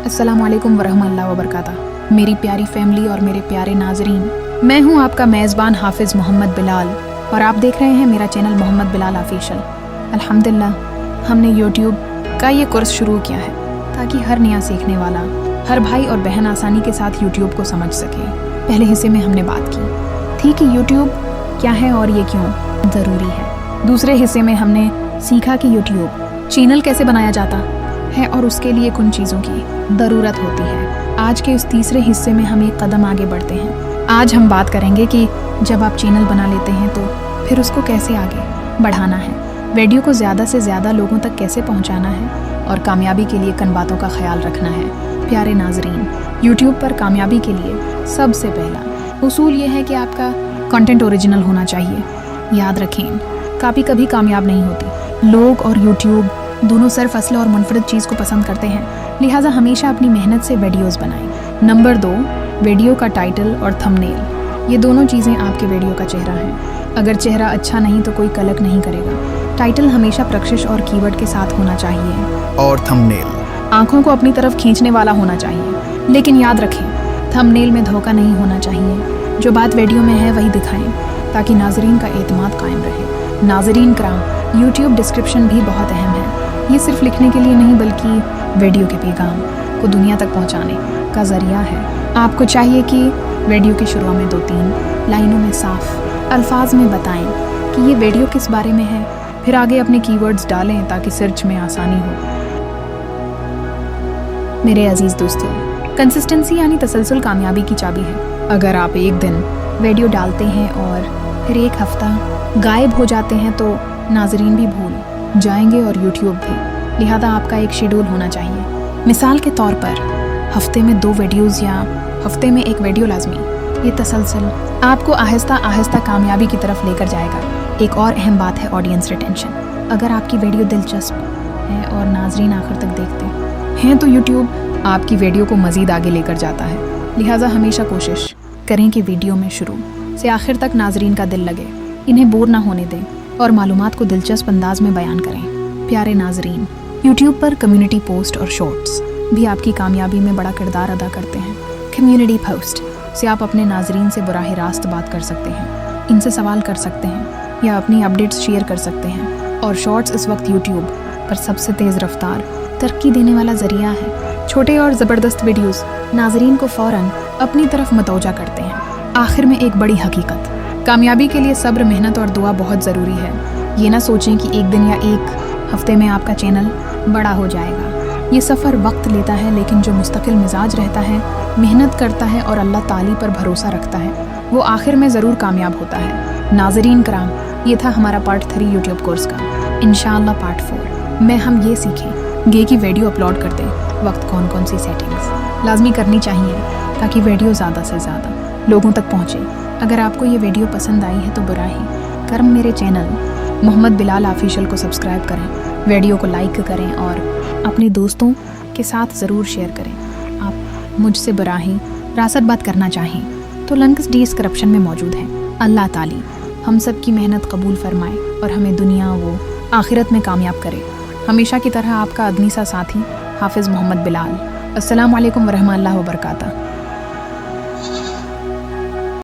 अस्सलाम वालेकुम वरहमतुल्लाहि वबरकातुहू। मेरी प्यारी फैमिली और मेरे प्यारे नाजरीन, मैं हूं आपका मेज़बान हाफिज़ मोहम्मद बिलाल और आप देख रहे हैं मेरा चैनल मोहम्मद बिलाल ऑफिशियल। अल्हम्दुलिल्लाह हमने यूट्यूब का ये कोर्स शुरू किया है ताकि हर नया सीखने वाला, हर भाई और बहन आसानी के साथ यूट्यूब को समझ सके। पहले हिस्से में हमने बात की थी कि यूट्यूब क्या है और ये क्यों ज़रूरी है। दूसरे हिस्से में हमने सीखा कि यूट्यूब चैनल कैसे बनाया जाता है और उसके लिए किन चीज़ों की ज़रूरत होती है। आज के इस तीसरे हिस्से में हम एक कदम आगे बढ़ते हैं। आज हम बात करेंगे कि जब आप चैनल बना लेते हैं तो फिर उसको कैसे आगे बढ़ाना है, वीडियो को ज़्यादा से ज़्यादा लोगों तक कैसे पहुंचाना है और कामयाबी के लिए किन बातों का ख्याल रखना है। प्यारे नाजरीन, यूट्यूब पर कामयाबी के लिए सबसे पहला उसूल ये है कि आपका कंटेंट ओरिजिनल होना चाहिए। याद रखें, कॉपी कभी कामयाब नहीं होती। लोग और यूट्यूब दोनों सरफसला और मुनफरद चीज़ को पसंद करते हैं, लिहाजा हमेशा अपनी मेहनत से वीडियोस बनाएं। नंबर 2, वीडियो का टाइटल और थंबनेल। ये दोनों चीज़ें आपके वीडियो का चेहरा हैं। अगर चेहरा अच्छा नहीं तो कोई कलक नहीं करेगा। टाइटल हमेशा प्रशिक्ष और कीवर्ड के साथ होना चाहिए और थंबनेल आंखों को अपनी तरफ खींचने वाला होना चाहिए। लेकिन याद रखें, थंबनेल में धोखा नहीं होना चाहिए। जो बात वीडियो में है वही दिखाएं ताकि नाजरीन का एतमाद कायम रहे। नाजरीन कराम, यूट्यूब डिस्क्रिप्शन भी बहुत अहम है। ये सिर्फ लिखने के लिए नहीं बल्कि वीडियो के पैगाम को दुनिया तक पहुंचाने का ज़रिया है। आपको चाहिए कि वीडियो के शुरू में 2-3 लाइनों में साफ अल्फाज में बताएं कि ये वीडियो किस बारे में है, फिर आगे अपने कीवर्ड्स डालें ताकि सर्च में आसानी हो। मेरे अजीज़ दोस्तों, कंसिस्टेंसी यानी तसलसल कामयाबी की चाबी है। अगर आप एक दिन वीडियो डालते हैं और फिर एक हफ्ता गायब हो जाते हैं तो नाजरीन भी भूल जाएंगे और यूट्यूब भी। लिहाजा आपका एक शेड्यूल होना चाहिए। मिसाल के तौर पर हफ्ते में 2 वीडियोज़ या हफ्ते में 1 वीडियो लाजमी। ये तसलसल आपको आहिस्ता आहिस्ता कामयाबी की तरफ लेकर जाएगा। एक और अहम बात है ऑडियंस रिटेंशन। अगर आपकी वीडियो दिलचस्प है और नाजरीन आखिर तक देखते हैं तो यूट्यूब आपकी वीडियो को मज़ीद आगे लेकर जाता है। लिहाजा हमेशा कोशिश करें कि वीडियो में शुरू से आखिर तक नाजरीन का दिल लगे, इन्हें बोर ना होने दें और मालूमात को दिलचस्प अंदाज में बयान करें। प्यारे नाजरीन, यूट्यूब पर कम्युनिटी पोस्ट और शॉर्ट्स भी आपकी कामयाबी में बड़ा किरदार अदा करते हैं। कम्युनिटी पोस्ट से आप अपने नाजरीन से बराह रास्त बात कर सकते हैं, इनसे सवाल कर सकते हैं या अपनी अपडेट्स शेयर कर सकते हैं। और शॉर्ट्स इस वक्त यूट्यूब पर सबसे तेज़ रफ्तार तरक्की देने वाला ज़रिया है। छोटे और ज़बरदस्त वीडियोस नाजरीन को फ़ौरन अपनी तरफ मतवजा करते हैं। आखिर में एक बड़ी हकीकत, कामयाबी के लिए सब्र, मेहनत और दुआ बहुत ज़रूरी है। ये ना सोचें कि एक दिन या एक हफ्ते में आपका चैनल बड़ा हो जाएगा। ये सफ़र वक्त लेता है, लेकिन जो मुस्तकिल मिजाज रहता है, मेहनत करता है और अल्लाह ताली पर भरोसा रखता है, वो आखिर में ज़रूर कामयाब होता है। नाजरीन कराम, ये था हमारा पार्ट 3 यूट्यूब कोर्स का। इंशाअल्लाह पार्ट 4 में हम ये सीखेंगे कि वीडियो अपलोड करते वक्त कौन कौन सी सेटिंग्स लाजमी करनी चाहिए ताकि वीडियो ज़्यादा से ज़्यादा लोगों तक पहुँचे। अगर आपको ये वीडियो पसंद आई है तो बुरा ही कर्म मेरे चैनल मोहम्मद बिलाल ऑफिशियल को सब्सक्राइब करें, वीडियो को लाइक करें और अपने दोस्तों के साथ ज़रूर शेयर करें। आप मुझसे बराही रासत बात करना चाहें तो लिंक्स डिस्क्रिप्शन में मौजूद है। अल्लाह ताली हम सब की मेहनत कबूल फरमाए और हमें दुनिया व आखिरत में कामयाब करे। हमेशा की तरह आपका आदमी सा साथी हाफिज़ मोहम्मद बिलाल। अस्सलाम वालेकुम वरहमतुल्लाहि वबरकातुहू।